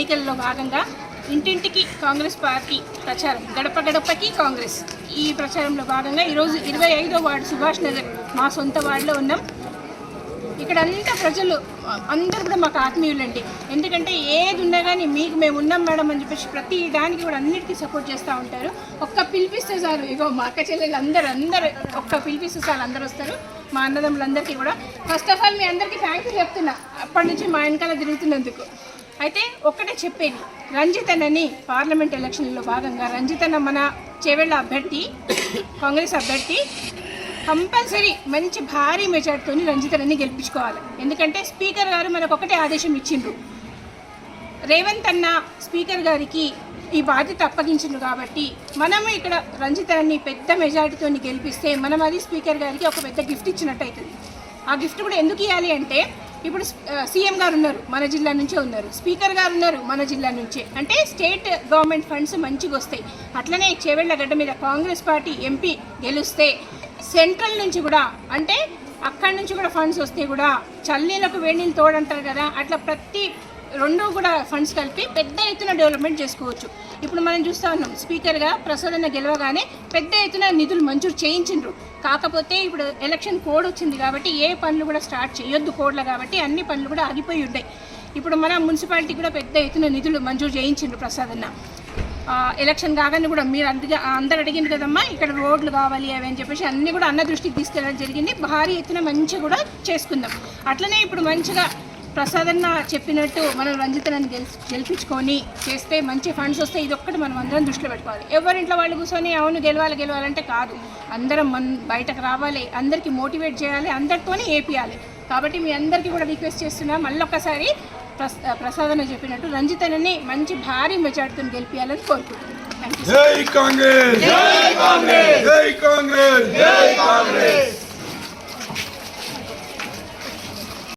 ఎన్నికల్లో భాగంగా ఇంటింటికి కాంగ్రెస్ పార్టీ ప్రచారం, గడప గడపకి కాంగ్రెస్, ఈ ప్రచారంలో భాగంగా ఈరోజు 25వ వార్డు సుభాష్ నగర్ మా సొంత వార్డులో ఉన్నాం. ఇక్కడ అంతా ప్రజలు అందరూ కూడా మాకు ఆత్మీయులండి. ఎందుకంటే ఏది ఉన్నా కానీ మీకు మేము ఉన్నాం మేడం అని చెప్పేసి ప్రతి దానికి కూడా అన్నిటికీ సపోర్ట్ చేస్తూ ఉంటారు. ఒక్క పిలిపిస్తే చాలు, ఇగో మా అక్క చెల్లెలు అందరూ ఒక్క పిలిపిస్తే చాలు అందరూ వస్తారు. మా అన్నదమ్ములందరికీ కూడా ఫస్ట్ ఆఫ్ ఆల్ మీ అందరికీ థ్యాంక్ యూ చెప్తున్నా, అప్పటి నుంచి మా వెనకాల తిరుగుతున్నందుకు. అయితే ఒక్కటే చెప్పేది, రంజితన్నని పార్లమెంట్ ఎలక్షన్లో భాగంగా రంజితన్న మన చేవెళ్ళ అభ్యర్థి, కాంగ్రెస్ అభ్యర్థి, కంపల్సరీ మంచి భారీ మెజార్టీతో రంజితన్నని గెలిపించుకోవాలి. ఎందుకంటే స్పీకర్ గారు మనకు ఒకటే ఆదేశం ఇచ్చిండ్రు, రేవంత్ అన్న స్పీకర్ గారికి ఈ బాధ్యత అప్పగించిండ్రు. కాబట్టి మనము ఇక్కడ రంజితన్నని పెద్ద మెజార్టీతో గెలిపిస్తే మనం అది స్పీకర్ గారికి ఒక పెద్ద గిఫ్ట్ ఇచ్చినట్టు అవుతుంది. ఆ గిఫ్ట్ కూడా ఎందుకు ఇవ్వాలి అంటే, ఇప్పుడు సీఎం గారు ఉన్నారు, మన జిల్లా నుంచే ఉన్నారు, స్పీకర్ గారు ఉన్నారు, మన జిల్లా నుంచే, అంటే స్టేట్ గవర్నమెంట్ ఫండ్స్ మంచిగా వస్తాయి. అట్లనే చేవెళ్ళ గడ్డ మీద కాంగ్రెస్ పార్టీ ఎంపీ గెలిస్తే సెంట్రల్ నుంచి కూడా, అంటే అక్కడి నుంచి కూడా ఫండ్స్ వస్తే కూడా చల్లీలకు వేణీళ్ళు తోడంటారు కదా, అట్లా ప్రతి రెండు కూడా ఫండ్స్ కలిపి పెద్ద ఎత్తున డెవలప్మెంట్ చేసుకోవచ్చు. ఇప్పుడు మనం చూస్తూ ఉన్నాం, స్పీకర్గా ప్రసాదన్న గెలవగానే పెద్ద ఎత్తున నిధులు మంజూరు చేయించిండ్రు. కాకపోతే ఇప్పుడు ఎలక్షన్ కోడ్ వచ్చింది కాబట్టి ఏ పనులు కూడా స్టార్ట్ చేయొద్దు కోడ్ల, కాబట్టి అన్ని పనులు కూడా ఆగిపోయి ఉన్నాయి. ఇప్పుడు మన మున్సిపాలిటీ కూడా పెద్ద ఎత్తున నిధులు మంజూరు చేయించిండ్రు ప్రసాదన్న. ఎలక్షన్ కాగానే కూడా మీరు అందరు అడిగింది కదమ్మా, ఇక్కడ రోడ్లు కావాలి అవి అని చెప్పేసి అన్నీ కూడా అన్న దృష్టికి తీసుకెళ్ళడం జరిగింది. భారీ ఎత్తున మంచిగా కూడా చేసుకుందాం. అట్లనే ఇప్పుడు మంచిగా ప్రసాదన్న చెప్పినట్టు మనం రంజితనని గెలిపించుకొని చేస్తే మంచి ఫండ్స్ వస్తాయి. ఇది ఒక్కటి మనం అందరం దృష్టిలో పెట్టుకోవాలి. ఎవరింట్లో వాళ్ళు కూర్చొని అవును గెలవాలంటే కాదు, అందరం బయటకు రావాలి, అందరికీ మోటివేట్ చేయాలి, అందరితోనే ఏపియాలి. కాబట్టి మీ అందరికీ కూడా రిక్వెస్ట్ చేస్తున్నా, మళ్ళీ ఒక్కసారి ప్రసాదన్న చెప్పినట్టు రంజితనని మంచి భారీ మెజార్టీతో గెలిపించాలని కోరుకుంటున్నాను. Thank you.